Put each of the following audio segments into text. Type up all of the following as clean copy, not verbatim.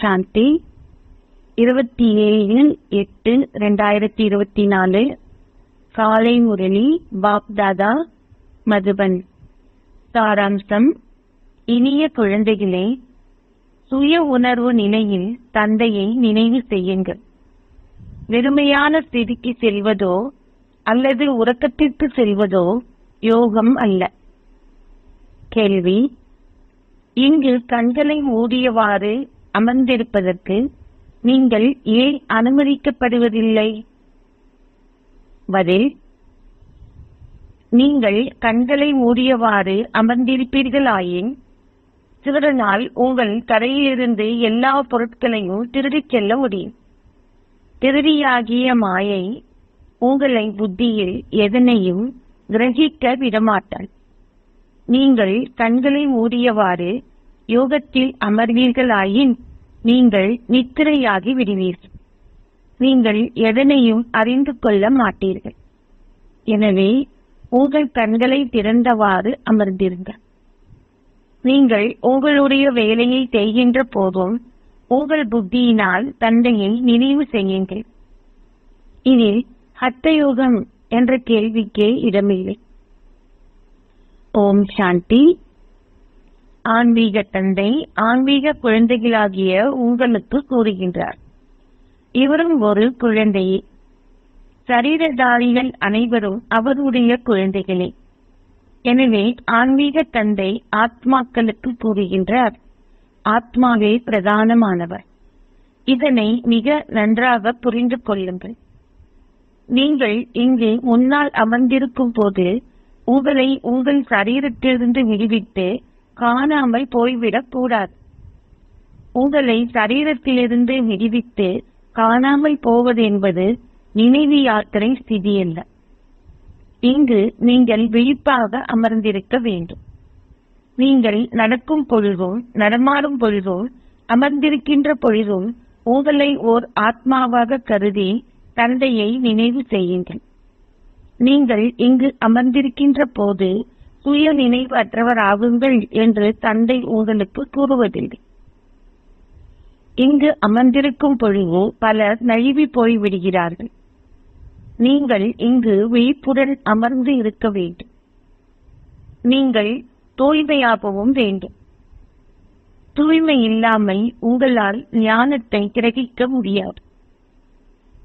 சாந்தி. 27/8/2024 காலை முரளி பாப்தாதா மதுபன். சாராம்சம்: இனிய குழந்தைகளே, சுய உணர்வு நிலையில் தந்தையை நினைவு செய்யுங்கள். வெறுமையான ஸ்திதிக்கு செல்வதோ அல்லது உறக்கத்திற்கு செல்வதோ யோகம் அல்ல. கேள்வி: இங்கு கண்களை மூடியவாறு அமர்ந்திருப்பதற்கு நீங்கள் ஏன் அனுமதிக்கப்படுவதில்லை? பதில்: நீங்கள் கண்களை மூடியவாறு அமர்ந்திருப்பீர்களாயின் சிறிது நாள் உங்கள் கரையிலிருந்து எல்லா பொருட்களையும் திருடிச் செல்ல முடியும். திருடியாகிய மாயை உங்களை புத்தியில் எதனையும் கிரகிக்க விடமாட்டாள். நீங்கள் கண்களை மூடியவாறு யோகத்தில் அமர்வீர்களாயின் நீங்கள் நித்திரையாகி விடுவீர்கள். நீங்கள் எதனையும் அறிந்து கொள்ள மாட்டீர்கள். எனவே உங்கள் கண்களை திறந்தவாறு அமர்ந்திருங்கள். நீங்கள் உங்களுடைய வேலையை செய்கின்ற போதும் உங்கள் புத்தியினால் தந்தையை நினைவு செய்யுங்கள். இதில் ஹட்டயோகம் என்ற கேள்விக்கே இடமில்லை. ஓம் சாந்தி. ஆன்மீக தந்தை ஆன்மீக குழந்தைகளாகிய உங்களுக்கு கூறுகின்றார். இவரும் ஒரு குழந்தையே. சரீரதாரிகள் அனைவரும் அவருடைய குழந்தைகளே. எனவே ஆன்மீக தந்தை ஆத்மாக்களுக்கு கூறுகின்றார், ஆத்மாவே பிரதானமானவர். இதனை மிக நன்றாக புரிந்து கொள்ளுங்கள். நீங்கள் இங்கு முன்னால் அமர்ந்திருக்கும் போது உங்களை உங்கள் சரீரத்திலிருந்து விடுவிட்டு காணாமல் போய்விடக் கூடாது. உங்களை சரீரத்திலிருந்து விடுவித்து காணாமல் போவது என்பது நினைவு யாத்திரை ஸ்திதி அல்ல. இங்கு நீங்கள் விழிப்பாக அமர்ந்திருக்க வேண்டும். நீங்கள் நடக்கும் பொழுதும் நடமாடும் பொழுதும் அமர்ந்திருக்கின்ற பொழுதும் உங்களை ஓர் ஆத்மாவாக கருதி தந்தையை நினைவு செய்யுங்கள். நீங்கள் இங்கு அமர்ந்திருக்கின்ற போது சுய நினைவு அற்றவராகுங்கள் என்று தந்தை உங்களுக்கு கூறுவதில்லை. இங்கு அமர்ந்திருக்கும் பொழுது பலர் நழுவி போய்விடுகிறார்கள். நீங்கள் இங்கு விழிப்புடன் அமர்ந்து இருக்க வேண்டும். நீங்கள் தூய்மையாகவும் வேண்டும். தூய்மை இல்லாமல் உங்களால் ஞானத்தை கிரகிக்க முடியாது.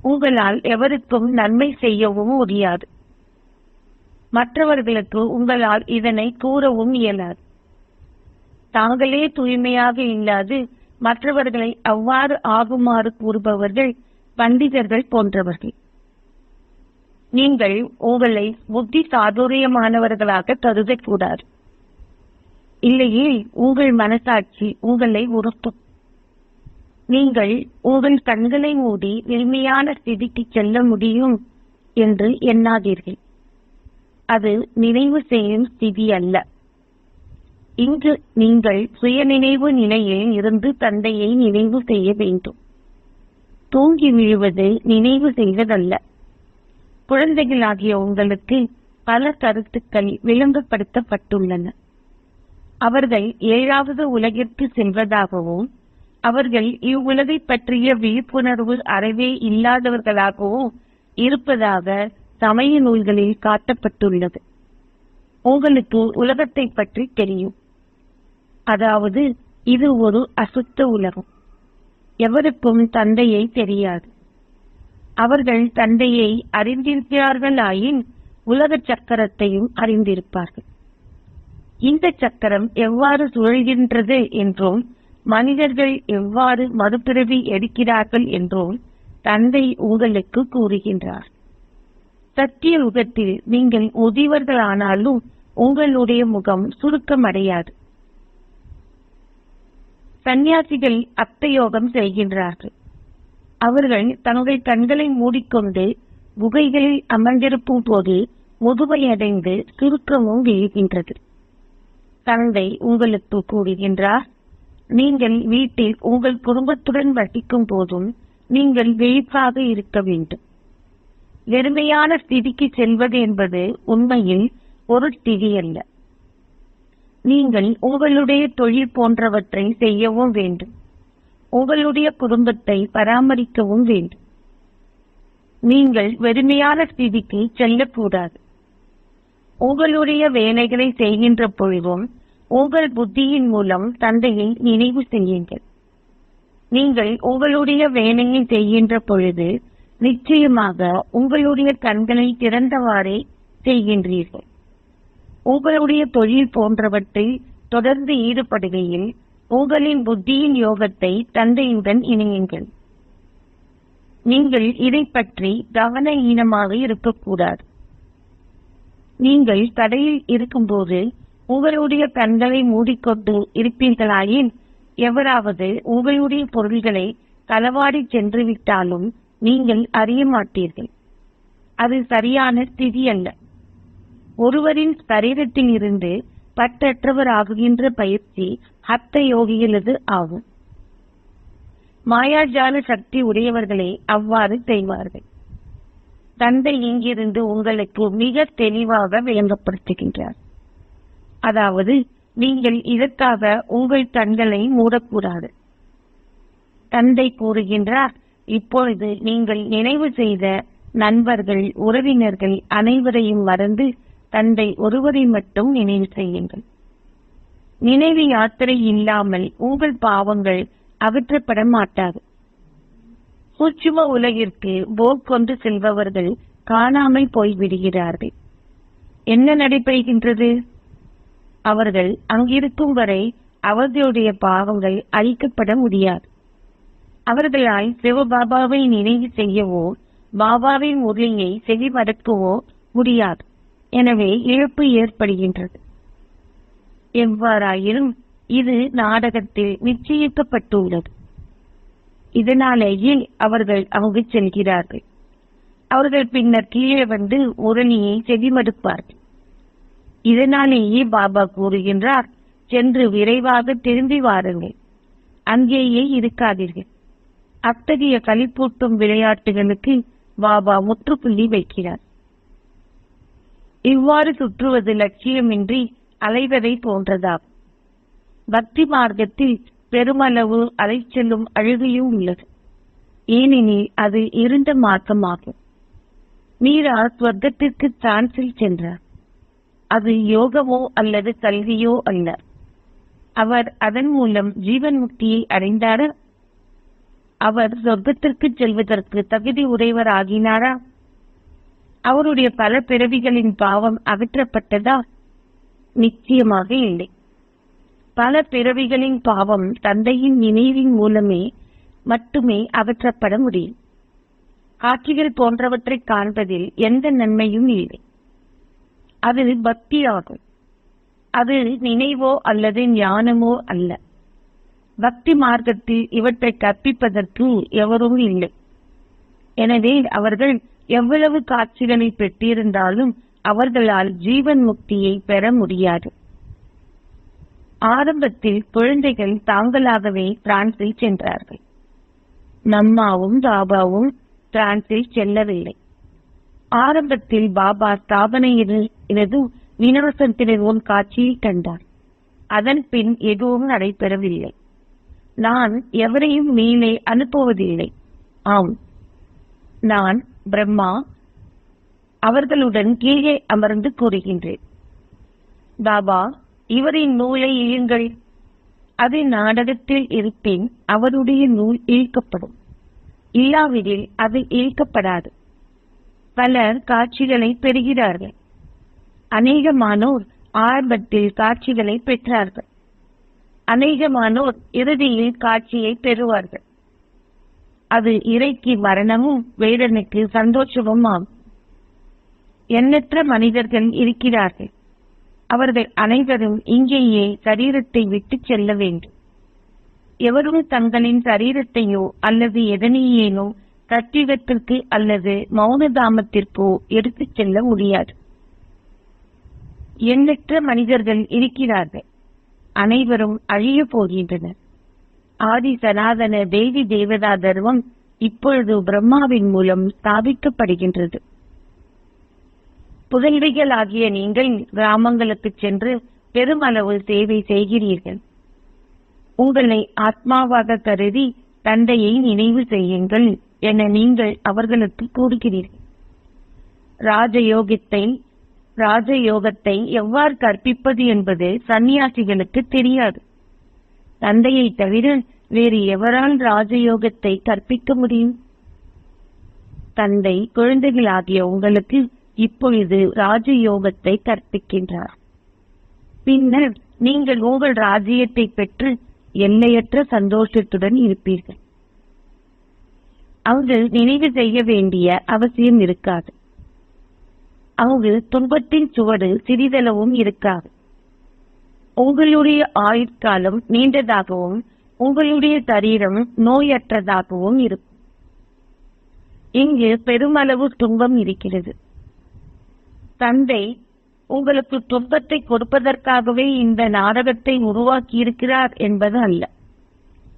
உங்களால் எவருக்கும் நன்மை செய்யவும் முடியாது. மற்றவர்களுக்கு உங்களால் இதனை கூறவும் இயலாது. தாங்களே தூய்மையாக இல்லாது மற்றவர்களை அவ்வாறு ஆகுமாறு கூறுபவர்கள் பண்டிதர்கள் போன்றவர்கள். நீங்கள் உங்களை புத்தி சாதுரியமானவர்களாக கருதக்கூடாது. இல்லையே உங்கள் மனசாட்சி உங்களை உறுத்தும். நீங்கள் உங்கள் கண்களை மூடி எளிமையான ஸ்திதிக்கு செல்ல முடியும் என்று எண்ணாதீர்கள். அது நினைவு செய்யும் ஸ்திதி அல்ல. இங்கு நீங்கள் சுயநினைவு நிலையில் இருந்து தந்தையை நினைவு செய்ய வேண்டும். தூங்கி விழுவது நினைவு செய்வதல்ல. குழந்தைகளாகிய உங்களுக்கு பல கருத்துக்கள் விளங்கப்படுத்தப்பட்டுள்ளன. அவர்கள் 7வது உலகிற்கு செல்வதாகவும் அவர்கள் இவ்வுலகை பற்றிய விழிப்புணர்வு அறவே இல்லாதவர்களாகவும் இருப்பதாக சமய நூல்களில் காட்டப்பட்டுள்ளது. உங்களுக்கு உலகத்தை பற்றி தெரியும். அதாவது இது ஒரு அசுத்த உலகம். எவருக்கும் தந்தையை தெரியாது. அவர்கள் தந்தையை அறிந்திருக்கிறார்களாயின் உலக சக்கரத்தையும் அறிந்திருப்பார்கள். இந்த சக்கரம் எவ்வாறு சுழல்கின்றது என்றும் மனிதர்கள் எவ்வாறு மறுபிறவி எடுக்கிறார்கள் என்றும் தந்தை உங்களுக்கு கூறுகின்றார். சத்திய யுகத்தில் நீங்கள் முதியவர்களானாலும் உங்களுடைய முகம் சுருக்கமடையாது. சந்நியாசிகள் அர்த்தயோகம் செய்கின்றார்கள். அவர்கள் தங்கள் கண்களை மூடிக்கொண்டு குகைகளில் அமர்ந்திருக்கும் போது முதுமை அடைந்து சுருக்கமும் விழுகின்றது. தந்தை உங்களுக்கு கூறுகின்றார், நீங்கள் வீட்டில் உங்கள் குடும்பத்துடன் வசிக்கும் போதும் நீங்கள் விழிப்பாக இருக்க வேண்டும். வெறுமையான ஸ்திதிக்கு செல்வது என்பது உண்மையில் ஒரு ஸ்திதி அல்ல. நீங்கள் உங்களுடைய தொழில் போன்றவற்றை செய்யவும் வேண்டும். உங்களுடைய குடும்பத்தை பராமரிக்கவும் வேண்டும். நீங்கள் வெறுமையான ஸ்திதிக்கு செல்லக்கூடாது. உங்களுடைய வேலைகளை செய்கின்ற பொழுதும் உங்கள் புத்தியின் மூலம் தந்தையை நினைவு செய்யுங்கள். நீங்கள் உங்களுடைய வேலையை செய்கின்ற பொழுது நிச்சயமாக உங்களுடைய கண்களை திறந்தவாறே செய்கின்றீர்கள். உங்களுடைய தொழில் போன்றவற்றில் தொடர்ந்து ஈடுபடுகையில் உங்களின் புத்தியின் யோகத்தை தந்தையுடன் இணையுங்கள். நீங்கள் இதை பற்றி கவனஹீனமாக இருக்கக்கூடாது. நீங்கள் தடையில் இருக்கும்போது உங்களுடைய கண்களை மூடிக்கொண்டு இருப்பீர்களாயின் எவராவது உங்களுடைய பொருள்களை களவாடி சென்று விட்டாலும் நீங்கள் அறிய மாட்டீர்கள். அது சரியான ஸ்திதி அல்ல. ஒருவரின் சரீரத்தில் இருந்து பற்றற்றவர் ஆகுகின்ற பயிற்சி ஹத்த யோகிகளது ஆகும். மாயாஜால சக்தி உடையவர்களே அவ்வாறு செய்வார்கள். தந்தை இங்கிருந்து உங்களுக்கு மிக தெளிவாக விளங்கப்படுத்துகின்றார். அதாவது நீங்கள் இதற்காக உங்கள் கண்களை மூடக்கூடாது. தந்தை கூறுகின்றார், இப்பொழுது நீங்கள் நினைவு செய்த நண்பர்கள், உறவினர்கள் அனைவரையும் மறந்து தந்தை ஒருவரை மட்டும் நினைவு செய்யுங்கள். நினைவு யாத்திரை இல்லாமல் உங்கள் பாவங்கள் அகற்றப்பட மாட்டாது. சூட்சும உலகிற்கு போக் கொண்டு செல்பவர்கள் காணாமல் போய்விடுகிறார்கள். என்ன நடைபெறுகின்றது? அவர்கள் அங்கிருக்கும் வரை அவர்களுடைய பாவங்கள் அழிக்கப்பட முடியாது. அவர்களால் சிவபாபாவை நினைவு செய்யவோ பாபாவின் முறையை செவிமடுக்கவோ முடியாது. எனவே இழப்பு ஏற்படுகின்றது. எவ்வாறாயினும் இது நாடகத்தில் நிச்சயிக்கப்பட்டுள்ளது. இதனாலேயே அவர்கள் அங்கு செல்கிறார்கள். அவர்கள் பின்னர் கீழே வந்து முரணியை செவிமடுப்பார்கள். இதனாலேயே பாபா கூறுகின்றார், சென்று விரைவாக திரும்பி வாருங்கள், அங்கேயே இருக்காதீர்கள். அத்தகைய களிப்பூட்டும் விளையாட்டுகளுக்கு பாபா முற்றுப்புள்ளி வைக்கிறார். இவ்வாறு சுற்றுவது லட்சியமின்றி அலைவதை போன்றதாகும். பக்தி மார்க்கத்தில் பெருமளவு அலைச்சலும் அழுகையும் உள்ளது. ஏனெனில் அது இருண்ட மார்க்கமாகும். மீரா ஸ்வர்க்கத்திற்கு பிரான்சில் சென்றார். அது யோகமோ அல்லது கல்வியோ அல்ல. அவர் அதன் மூலம் ஜீவன் முக்தியை அடைந்தாரா? அவர் சொர்க்கத்திற்கு செல்வதற்கு தகுதி உடையவர் ஆகினாரா? அவருடைய பல பிறவிகளின் பாவம் அகற்றப்பட்டதா? நிச்சயமாக இல்லை. பல பிறவிகளின் பாவம் தந்தையின் நினைவின் மூலமே மட்டுமே அகற்றப்பட முடியும். காட்சிகள் போன்றவற்றை காண்பதில் எந்த நன்மையும் இல்லை. அது பக்தியாகும். அது நினைவோ அல்லது ஞானமோ அல்ல. பக்தி மார்க்கத்தில் இவற்றை கற்பிப்பதற்கு எவரும் இல்லை. எனவே அவர்கள் எவ்வளவு காட்சிகளை பெற்றிருந்தாலும் அவர்களால் ஜீவன் முக்தியை பெற முடியாது. ஆரம்பத்தில் குழந்தைகள் தாங்களாகவே பிரான்சில் சென்றார்கள். நம்மாவும் பாபாவும் பிரான்சில் செல்லவில்லை. ஆரம்பத்தில் பாபா ஸ்தாபனையினதும் வினோசத்தினதும் காட்சியை கண்டார். அதன் பின் எதுவும் நடைபெறவில்லை. நான் எவரையும் மேலே அனுப்புவதில்லை. ஆம், நான் பிரம்மா அவர்களுடன் கீழே அமர்ந்து கூறுகின்றேன். பாபா, இவரின் நூலை இழுங்கள். அது நாடகத்தில் இருப்பின் அவருடைய நூல் இழுக்கப்படும். இல்லாவிடில் அது இழுக்கப்படாது. பலர் காட்சிகளை பெறுகிறார்கள். அநேகமானோர் ஆரம்பத்தில் காட்சிகளை பெற்றார்கள். அநேகமானோர் இறுதியில் காட்சியை பெறுவார்கள். அது இறைக்கு மரணமும் வேடனுக்கு சந்தோஷமும் ஆகும். எண்ணற்ற மனிதர்கள் இருக்கிறார்கள். அவர்கள் அனைவரும் இங்கேயே சரீரத்தை விட்டு செல்ல வேண்டும். எவரும் தங்களின் சரீரத்தையோ அல்லது எதனையேனோ சத்தியத்திற்கு அல்லது மௌனதாமத்திற்கோ எடுத்துச் செல்ல முடியாது. எண்ணற்ற மனிதர்கள் இருக்கிறார்கள். அனைவரும் அழிய போகின்றனர். ஆதி சனாதன தேவி தேவதா தர்மம் இப்பொழுது பிரம்மாவின் மூலம் ஸ்தாபிக்கப்படுகின்றது. புதல்விகள் ஆகிய நீங்கள் கிராமங்களுக்கு சென்று பெருமளவு சேவை செய்கிறீர்கள். உங்களை ஆத்மாவாக கருதி தந்தையை நினைவு செய்யுங்கள் என நீங்கள் அவர்களுக்கு கூறுகிறீர்கள். ராஜயோகத்தை எவ்வாறு கற்பிப்பது என்பது சந்நியாசிகளுக்கு தெரியாது. தந்தையை தவிர வேறு எவரால் ராஜயோகத்தை கற்பிக்க முடியும்? தந்தை குழந்தைகளாகிய உங்களுக்கு இப்பொழுது ராஜயோகத்தை கற்பிக்கின்றார். பின்னர் நீங்கள் உங்கள் ராஜ்யத்தை பெற்று எல்லையற்ற சந்தோஷத்துடன் இருப்பீர்கள். அங்கு நினைவு செய்ய வேண்டிய அவசியம் இருக்காது. அங்கு துன்பத்தின் சுவடு சிறிதளவும் இருக்காது. உங்களுடைய ஆயுட்காலம் நீண்டதாகவும் உங்களுடைய சரீரம் நோயற்றதாகவும் இருக்கும். இங்கு பெருமளவு துன்பம் இருக்கிறது. தந்தை உங்களுக்கு துன்பத்தை கொடுப்பதற்காகவே இந்த நாடகத்தை உருவாக்கியிருக்கிறார் என்பது அல்ல.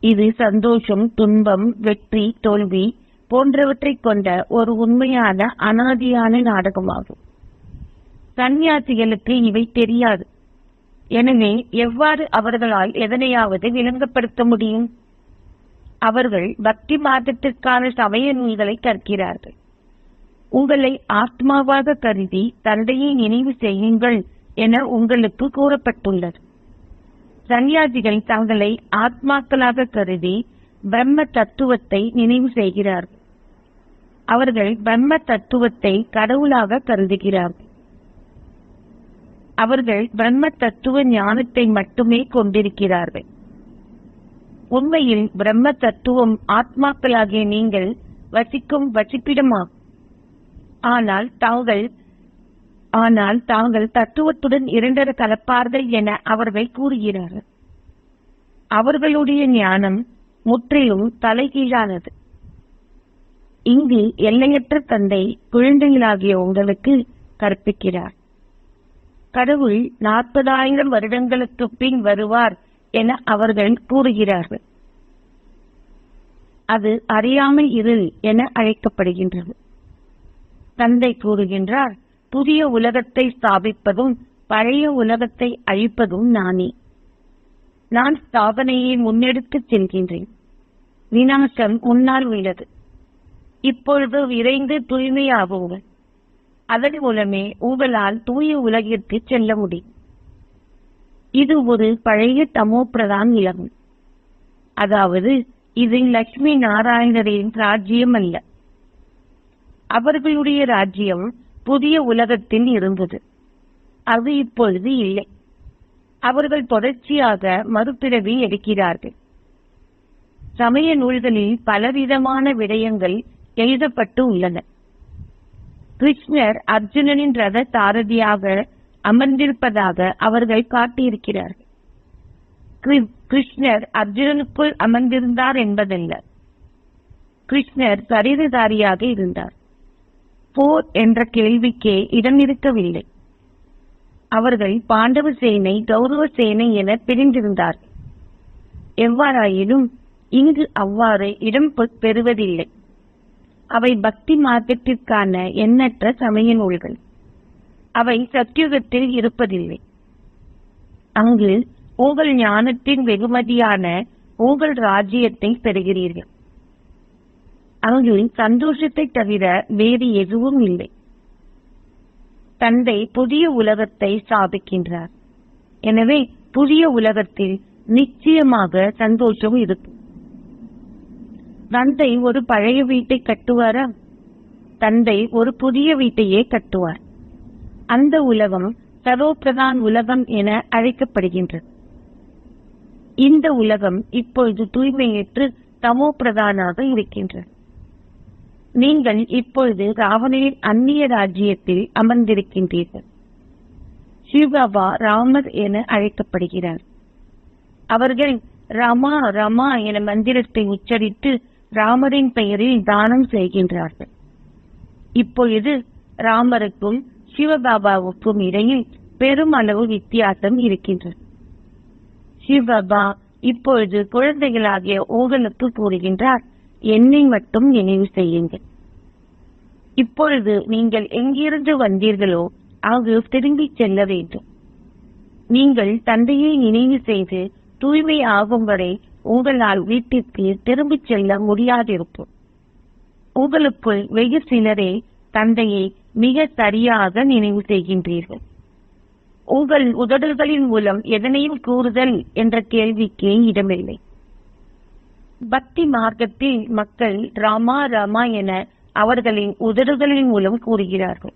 இது சந்தோஷம், துன்பம், வெற்றி, தோல்வி போன்றவற்றை கொண்ட ஒரு உண்மையான அனாதியான நாடகமாகும். சந்நியாசிகளுக்கு இவை தெரியாது. எனவே எவ்வாறு அவர்களால் எதனையாவது விளங்கப்படுத்த முடியும்? அவர்கள் பக்தி மார்க்கத்திற்கான சமய நூல்களை கற்கிறார்கள். உங்களை ஆத்மாவாக கருதி தந்தையை நினைவு செய்யுங்கள் என உங்களுக்கு கூறப்பட்டுள்ளது. சன்னியாசிகள் தங்களை ஆத்மாக்களாக கருதி பிரம்ம தத்துவத்தை நினைவு செய்கிறார்கள். அவர்கள் பிரம்ம தத்துவத்தை கடவுளாக கருதுகிறார்கள். அவர்கள் பிரம்ம தத்துவ ஞானத்தை மட்டுமே கொண்டிருக்கிறார்கள். உண்மையில் பிரம்ம தத்துவம் ஆத்மாக்களாகிய நீங்கள் வசிக்கும் வசிப்பிடமாகும். ஆனால் தாங்கள் தத்துவத்துடன் இரண்டர கலப்பார்கள் என அவர்கள் கூறுகிறார்கள். அவர்களுடைய ஞானம் முற்றிலும் தலைகீழானது. இங்கு எல்லையற்ற தந்தை குழந்தைகளாகிய உங்களுக்கு கற்பிக்கிறார். கடவுள் 40,000 வருடங்களுக்கு பின் வருவார் என அவர்கள் கூறுகிறார்கள். அது அறியாமை இருள் என அழைக்கப்படுகின்றது. தந்தை கூறுகின்றார், புதிய உலகத்தை ஸ்தாபிப்பதும் பழைய உலகத்தை அழிப்பதும் நானே. நான் ஸ்தாபனையை முன்னெடுத்துச் செல்கின்றேன். விநாசம் முன்னால் உள்ளது. இப்பொழுது விரைந்து தூய்மையாகுங்கள். அதன் மூலமே உங்களால் தூய உலகிற்கு செல்ல முடியும். இது ஒரு பழைய தமோ பிரதான் உலகம். அதாவது இது லட்சுமி நாராயணரின் ராஜ்யம் அல்ல. அவர்களுடைய ராஜ்யம் புதிய உலகத்தில் இருந்தது. அது இப்பொழுது இல்லை. அவர்கள் தொடர்ச்சியாக மறுபிறவி எடுக்கிறார்கள். சமய நூல்களில் பலவிதமான விடயங்கள் எழுதப்பட்டு உள்ளன. கிருஷ்ணர் அர்ஜுனனின் ரத சாரதியாக அமர்ந்திருப்பதாக அவர்கள் காட்டியிருக்கிறார்கள். கிருஷ்ணர் அர்ஜுனனுக்குள் அமர்ந்திருந்தார் என்பதல்ல. கிருஷ்ணர் சரீரதாரியாக இருந்தார். போர் என்ற கேள்விக்கே இடம் இருக்கவில்லை. அவர்கள் பாண்டவ சேனை, கௌரவ சேனை என பிரிந்திருந்தார்கள். எவ்வாறாயினும் இங்கு அவ்வாறு இடம் பெறுவதில்லை. அவை பக்தி மார்க்கத்திற்கான எண்ணற்ற சமய நூல்கள். அவை சத்யுகத்தில் இருப்பதில்லை. அங்கு உங்கள் ஞானத்தின் வெகுமதியான உங்கள் ராஜ்யத்தை பெறுகிறீர்கள். அங்கு சந்தோஷத்தை தவிர வேறு எதுவும் இல்லை. தந்தை புதிய உலகத்தை ஸ்தாபிக்கின்றார். எனவே புதிய உலகத்தில் நிச்சயமாக சந்தோஷம் இருக்கும். தந்தை ஒரு பழைய வீட்டை கட்டுவாரா? தந்தை ஒரு புதிய வீட்டையே கட்டுவார். அந்த உலகம் சதோபிரதான் உலகம் என அழைக்கப்படுகின்றது. இந்த உலகம் இப்பொழுது தூய்மையற்று தமோ பிரதானாக இருக்கின்றது. நீங்கள் இப்பொழுது ராவணனின் அந்நிய ராஜ்யத்தில் அமர்ந்திருக்கின்றீர்கள். சிவபாபா ராமர் என அழைக்கப்படுகிறார். அவர்கள் ரமா ரமா என மந்திரத்தை உச்சரித்து ராமரின் பெயரில் தானம் செய்கின்றார்கள். இப்பொழுது ராமருக்கும் சிவபாபாவுக்கும் இடையில் பெருமளவு வித்தியாசம் இருக்கின்றது. சிவபாபா இப்பொழுது குழந்தைகளாகிய உங்களுக்கு கூறுகின்றார், என்னை மட்டும் நினைவு செய்யுங்கள். இப்பொழுது நீங்கள் எங்கிருந்து வந்தீர்களோ அங்கு திரும்பி செல்ல வேண்டும். நீங்கள் தந்தையை நினைவு செய்து தூய்மை ஆகும் வரை உங்களால் வீட்டிற்கு திரும்பிச் செல்ல முடியாதிருக்கும். உங்களுக்குள் வெகு சிலரே தந்தையை மிக சரியாக நினைவு செய்கின்றீர்கள். உங்கள் உதடுகளின் மூலம் எதனையும் கூறுதல் என்ற கேள்விக்கு இடமில்லை. பக்தி மார்க்கத்தில் மக்கள் ராமா ராமா என அவர்களின் உதடுகளின் மூலம் கூறுகிறார்கள்.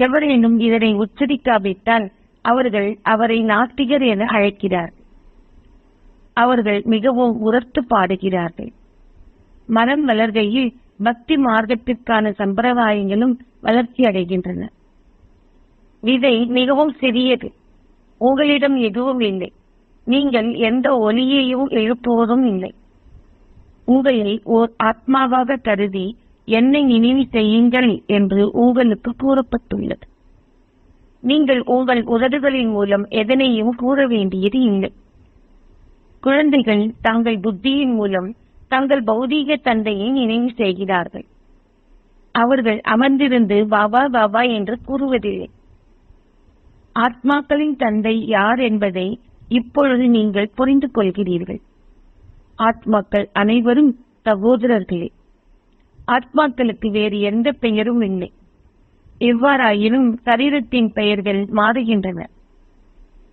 எவரேனும் இதனை உச்சரிக்காவிட்டால் அவர்கள் அவரை நாஸ்திகர் என அழைக்கிறார்கள். அவர்கள் மிகவும் உரத்து பாடுகிறார்கள். மனம் வளர்கையில் பக்தி மார்க்கத்திற்கான சம்பிரதாயங்களும் வளர்ச்சி அடைகின்றன. விதை மிகவும் சிறியது. உங்களிடம் எதுவும் இல்லை. நீங்கள் எந்த ஒலியையும் எழுப்புவதும் இல்லை. உங்களை ஓர் ஆத்மாவாக கருதி என்னை நினைவு செய்யுங்கள் என்று உங்களுக்கு கூறப்பட்டுள்ளது. நீங்கள் உங்கள் உதடுகளின் மூலம் எதனையும் கூற வேண்டியது இல்லை. குழந்தைகள் தங்கள் புத்தியின் மூலம் தங்கள் பௌதீக தந்தையை நினைவு செய்கிறார்கள். அவர்கள் அமர்ந்திருந்து பாபா பாபா என்று கூறுவதில்லை. ஆத்மாக்களின் தந்தை யார் என்பதை இப்பொழுது நீங்கள் புரிந்து கொள்கிறீர்கள். ஆத்மாக்கள் அனைவரும் சகோதரர்களே. ஆத்மாக்களுக்கு வேறு எந்த பெயரும் இல்லை. எவ்வாறாயினும் சரீரத்தின் பெயர்கள் மாறுகின்றன.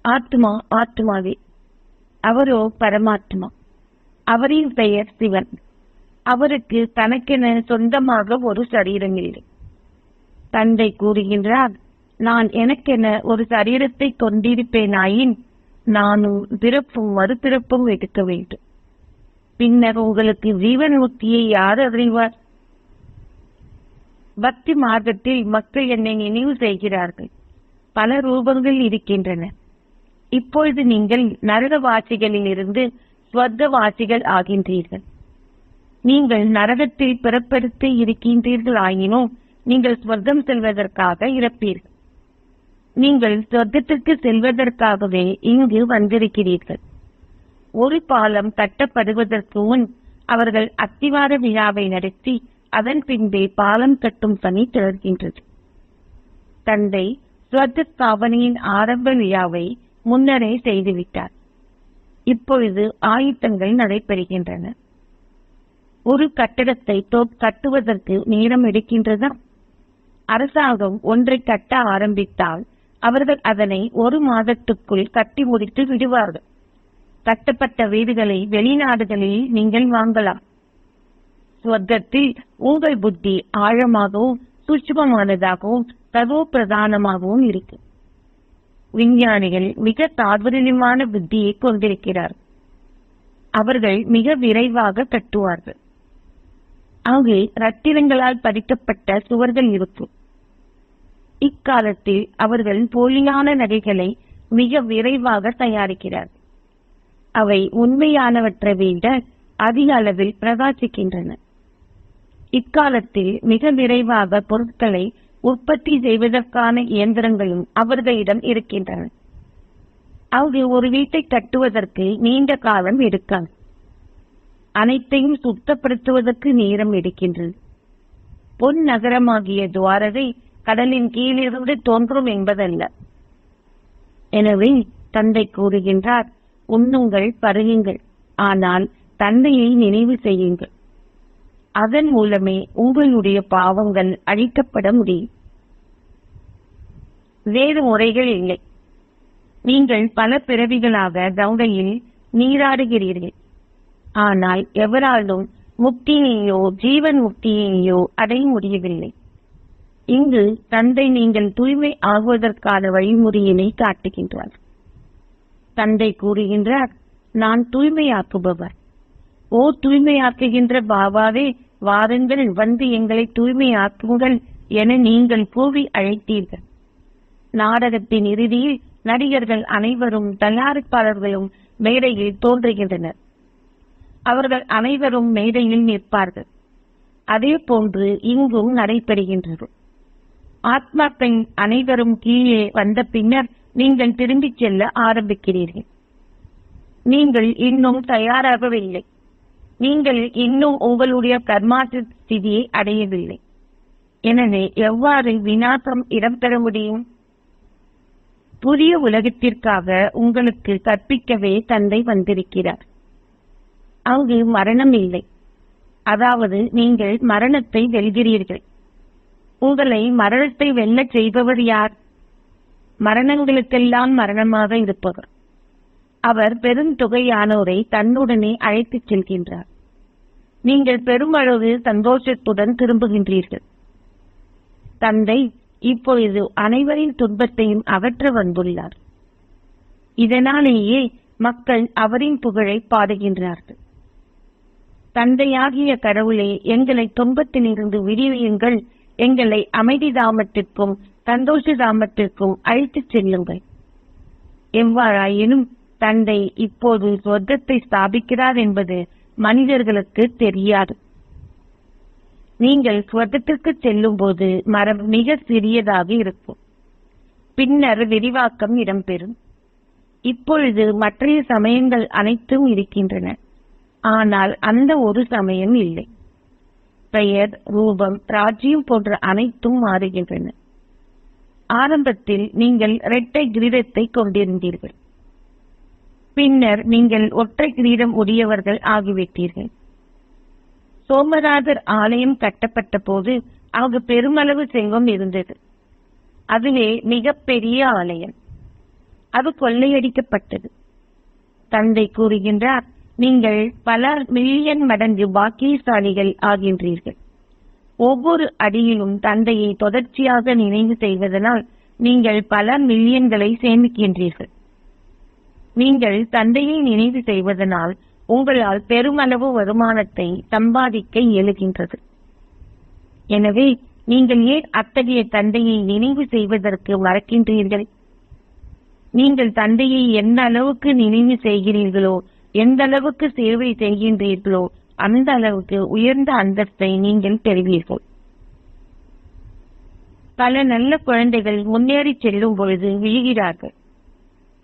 ஆத்மா ஆத்மாவே, அவரோ பரமாத்மா. அவரின் பெயர் சிவன். அவருக்கு தனக்கென சொந்தமாக ஒரு சரீரம் இல்லை. தந்தை கூறுகின்றார், நான் எனக்கென ஒரு சரீரத்தை கொண்டிருப்பேனாயின் நானும் பிறப்பும் மறுபிறப்பும் எடுக்க வேண்டும். பின்னர் உங்களுக்கு ஜீவன் முக்தியை யார் அறிவார்? பக்தி மார்க்கத்தில் மக்கள் என்னை நினைவு செய்கிறார்கள். பல ரூபங்கள் இருக்கின்றன. இப்பொழுது நீங்கள் நரகவாசிகளில் இருந்து ஸ்வர்க்கவாசிகள் ஆகின்றீர்கள். நீங்கள் நரகத்தில் பிறப்பெடுத்து இருக்கின்றீர்கள் ஆயினும் நீங்கள் ஸ்வர்க்கம் செல்வதற்காக இறப்பீர்கள். நீங்கள் சொர்க்கத்திற்கு செல்வதற்காகவே இங்கு வந்திருக்கிறீர்கள். ஒரு பாலம் கட்டப்படுவதற்கு முன் அவர்கள் அத்திவார விழாவை நடத்தி அதன் பின்பே பாலம் கட்டும் பணி தொடர்கின்றது. தந்தை ஸ்வர்க்க ஸ்தாபனையின் ஆரம்ப விழாவை முன்னரே செய்துவிட்டார். இப்பொழுது ஆயுத்தங்கள் நடைபெறுகின்றன. ஒரு கட்டடத்தை கட்டுவதற்கு நேரம் எடுக்கின்றதா? அரசாங்கம் ஒன்றை கட்ட ஆரம்பித்தால் அவர்கள் அதனை 1 மாதத்துக்குள் கட்டி முடித்து விடுவார்கள். கட்டப்பட்ட வீடுகளை வெளிநாடுகளில் நீங்கள் வாங்கலாம். ஸ்வர்க்கத்தில் உங்கள் புத்தி ஆழமாகவும் சூட்சுமமானதாகவும் சர்வ பிரதானமாகவும் இருக்கு. விஞ்ஞானிகள் மிக தாழ்வரிமான புத்தியை கொண்டிருக்கிறார்கள். அவர்கள் மிக விரைவாக கட்டுவார்கள். அங்கு ரத்தினங்களால் பதிக்கப்பட்ட சுவர்கள் இருக்கும். இக்காலத்தில் அவர்கள் போலியான நகைகளை மிக விரைவாக தயாரிக்கிறார்கள். அவை உண்மையானவற்றை விட அதிக அளவில் பிரகாசிக்கின்றன. இக்காலத்தில் மிக விரைவாக பொருட்களை உற்பத்தி செய்வதற்கான இயந்திரங்களும் அவர்களிடம் இருக்கின்றன. அங்கு ஒரு வீட்டை கட்டுவதற்கு நீண்ட காலம் எடுக்காது. அனைத்தையும் சுத்தப்படுத்துவதற்கு நேரம் எடுக்கின்றது. பொன் நகரமாகிய துவாரகை கடலின் கீழிருந்து தோன்றும் என்பதல்ல. எனவே தந்தை கூறுகின்றார், உண்ணுங்கள், பருகுங்கள், ஆனால் தந்தையை நினைவு செய்யுங்கள். அதன் மூலமே உங்களுடைய பாவங்கள் அழிக்கப்பட முடியும். வேறு முறைகள் இல்லை. நீங்கள் பல பிறவிகளாக கங்கையில் நீராடுகிறீர்கள். ஆனால் எவராலும் முக்தியையோ ஜீவன் முக்தியையோ அடைய முடியவில்லை. இங்கு தந்தை நீங்கள் தூய்மை ஆகுவதற்கான வழிமுறையினை காட்டுகின்றார். தந்தை கூறுகின்றார், நான் தூய்மையாக்குபவர். ஓ தூய்மையாக்குகின்ற பாபாவே, வாருங்கள், வந்து எங்களை தூய்மையாக்குங்கள் என நீங்கள் கூவி அழைத்தீர்கள். நாடகத்தின் இறுதியில் நடிகர்கள் அனைவரும் தயாரிப்பாளர்களும் மேடையில் தோன்றுகின்றனர். அவர்கள் அனைவரும் மேடையில் நிற்பார்கள். அதே போன்று இங்கும் நடைபெறுகின்றது. ஆத்மாக்கள் அனைவரும் கீழே வந்த பின்னர் நீங்கள் திரும்பிச் செல்ல ஆரம்பிக்கிறீர்கள். நீங்கள் இன்னும் தயாராகவில்லை. நீங்கள் இன்னும் உங்களுடைய கர்மாதி ஸ்திதியை அடையவில்லை. எனவே எவ்வாறு விநாசம் இடம்பெற முடியும்? புதிய உலகத்திற்காக உங்களுக்கு கற்பிக்கவே தந்தை வந்திருக்கிறார். அங்கு மரணம் இல்லை. அதாவது நீங்கள் மரணத்தை வெல்கிறீர்கள். உங்களை மரணத்தை வெல்லச் செய்பவர் யார்? மரணங்களுக்கெல்லாம் மரணமாக இருப்பவர். அவர் பெருந்தொகையானோரை தன்னுடனே அழைத்துச் செல்கின்றார். நீங்கள் பெருமளவு சந்தோஷத்துடன் திரும்புகின்றீர்கள். தந்தை இப்பொழுது அனைவரின் துன்பத்தையும் அகற்ற வந்துள்ளார். இதனாலேயே மக்கள் அவரின் புகழை பாடுகின்றார்கள். தந்தையாகிய கடவுளே, எங்களை துன்பத்திலிருந்து விடுவியுங்கள், எங்களை அமைதி தாமத்திற்கும் சந்தோஷ தாமத்திற்கும் அழைத்துச் செல்லுங்கள். எவ்வாறாயினும் தந்தை இப்போது சொர்க்கத்தை ஸ்தாபிக்கிறார் என்பது மனிதர்களுக்கு தெரியாது. நீங்கள் சொர்க்கத்திற்கு செல்லும் போது மரம் மிக சிறியதாக இருக்கும். பின்னர் விரிவாக்கம் இடம்பெறும். இப்பொழுது மற்றைய சமயங்கள் அனைத்தும் இருக்கின்றன. ஆனால் அந்த ஒரு சமயம் இல்லை. பெயர், ரூபம், ராஜ்யம் போன்ற அனைத்தும் மாறுகின்றன. ஆரம்பத்தில் நீங்கள் இரட்டை கிரீடத்தை கொண்டிருந்தீர்கள். பின்னர் நீங்கள் ஒற்றை கிரீடம் உடையவர்கள் ஆகிவிட்டீர்கள். சோமநாதர் ஆலயம் கட்டப்பட்ட போது அங்கு பெருமளவு செல்வம் இருந்தது. அதுவே மிகப்பெரிய ஆலயம். அது கொள்ளையடிக்கப்பட்டது. தந்தை கூறுகின்றார், நீங்கள் பல மில்லியன் மடங்கு பாக்கியசாலிகள் ஆகின்றீர்கள். ஒவ்வொரு அடியிலும் தந்தையை தொடர்ச்சியாக நினைவு செய்வதனால் நீங்கள் பல மில்லியன்களை சேமிக்கின்றீர்கள். நீங்கள் தந்தையை நினைவு செய்வதனால் உங்களால் பெருமளவு வருமானத்தை சம்பாதிக்க இயலுகின்றது. எனவே நீங்கள் ஏன் அத்தகைய தந்தையை நினைவு செய்வதற்கு மறக்கின்றீர்கள்? நீங்கள் தந்தையை எந்த அளவுக்கு நினைவு செய்கிறீர்களோ, எந்த அளவுக்கு சேவை செய்கின்றீர்களோ, அந்த அளவுக்கு உயர்ந்த அந்தஸ்தை நீங்கள் பெறுவீர்கள். பல நல்ல குழந்தைகள் முன்னேறி செல்லும் பொழுது விழுகிறார்கள்.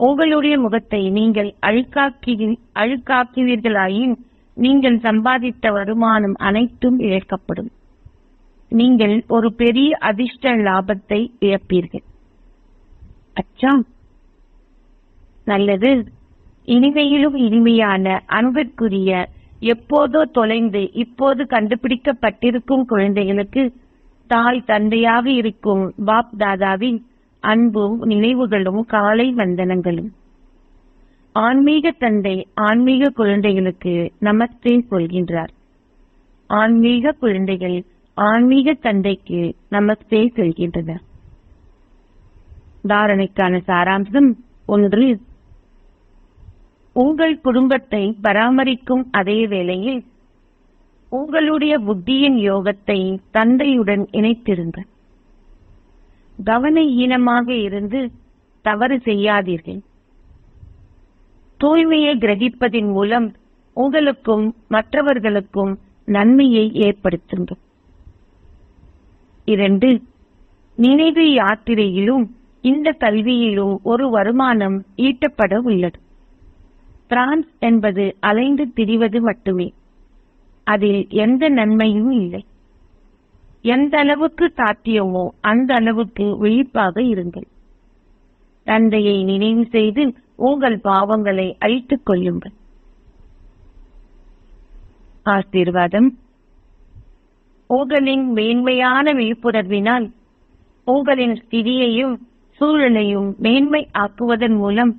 உங்களுடைய முகத்தை நீங்கள் அழுக்காக்குவீர்களாயின் நீங்கள் சம்பாதித்த வருமானம் அனைத்தும் இழக்கப்படும். நீங்கள் ஒரு பெரிய அதிர்ஷ்ட லாபத்தை இழப்பீர்கள். அச்சா, நல்லது. இனிமையிலும் இனிமையான அன்பிற்குரிய, எப்போதோ தொலைந்து இப்போது கண்டுபிடிக்கப்பட்டிருக்கும் குழந்தைகளுக்கு தாய் தந்தையாக இருக்கும் பாப் தாதாவின் அன்பும் நினைவுகளும் காலை வந்தனங்களும். ஆன்மீக தந்தை ஆன்மீக குழந்தைகளுக்கு நமஸ்தே சொல்கின்றார். ஆன்மீக குழந்தைகள் ஆன்மீக தந்தைக்கு நமஸ்தே சொல்கின்றனர். தாரணைக்கான சாராம்சம் 1. உங்கள் குடும்பத்தை பராமரிக்கும் அதே வேளையில் உங்களுடைய புத்தியின் யோகத்தை தந்தையுடன் இணைத்திருங்கள். கவன ஈனமாக இருந்து தவறு செய்யாதீர்கள். தூய்மையை கிரகிப்பதின் மூலம் உங்களுக்கும் மற்றவர்களுக்கும் நன்மையை ஏற்படுத்துங்கள். 2. நினைவு யாத்திரையிலும் இந்த கல்வியிலும் ஒரு வருமானம் ஈட்டப்பட உள்ளது. பிரான்ஸ் என்பது அலைந்து திரிவது மட்டுமே. அதில் எந்த நன்மையும் இல்லை. எந்த அளவுக்கு சாத்தியமோ அந்த அளவுக்கு விழிப்பாக இருங்கள். தந்தையை நினைவு செய்து உங்கள் பாவங்களை அழித்துக் கொள்ளுங்கள். ஆசீர்வாதம். உங்களின் மேன்மையான விழிப்புணர்வினால் உங்களின் ஸ்திதியையும் சூழலையும் மேன்மை ஆக்குவதன் மூலம்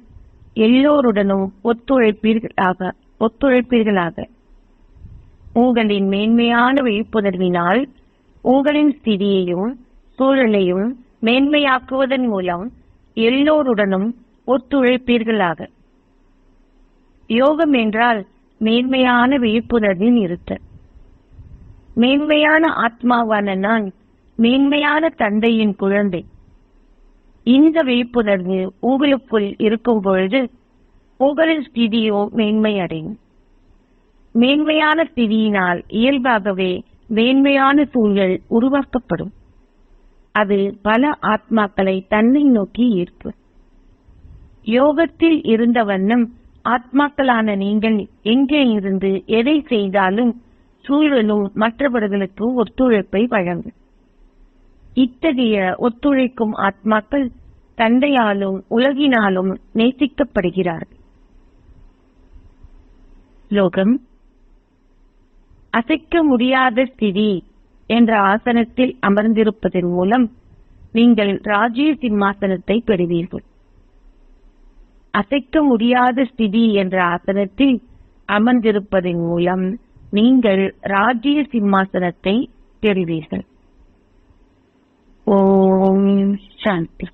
எல்லோருடனும் ஒத்துழைப்பீர்களாக. உங்களின் மேன்மையான விழிப்புணர்வினால் உங்களின் ஸ்திதியையும் சூழலையும் மேன்மையாக்குவதன் மூலம் எல்லோருடனும் ஒத்துழைப்பீர்களாக. யோகம் என்றால் மேன்மையான விழிப்புணர்வில் இருத்தல். மேன்மையான ஆத்மாவான நான் மேன்மையான தந்தையின் குழந்தை. இந்த விழிப்புணர்வு உங்களுக்குள் இருக்கும் பொழுது உங்களின் ஸ்திதியோ மேன்மை அடையும். மேன்மையான ஸ்திதியினால் இயல்பாகவே மேன்மையான சூழல் உருவாக்கப்படும். அது பல ஆத்மாக்களை தன்னை நோக்கி ஈர்க்கும். யோகத்தில் இருந்த வண்ணம் ஆத்மாக்களான நீங்கள் எங்கே இருந்து எதை செய்தாலும் சூழலும் மற்றவர்களுக்கு ஒத்துழைப்பை வழங்கும். இத்தகைய ஒத்துழைக்கும் ஆத்மாக்கள் தந்தையாலும் உலகினாலும் நேசிக்கப்படுகிறார்கள். ஸ்லோகம்: அசைக்க முடியாத ஸ்திதி என்ற ஆசனத்தில் அமர்ந்திருப்பதன் மூலம் நீங்கள் ராஜ்ய சிம்மாசனத்தை பெறுவீர்கள். அசைக்க முடியாத ஸ்திதி என்ற ஆசனத்தில் அமர்ந்திருப்பதன் மூலம் நீங்கள் ராஜ்ய சிம்மாசனத்தை பெறுவீர்கள். ஓம் சாந்தி.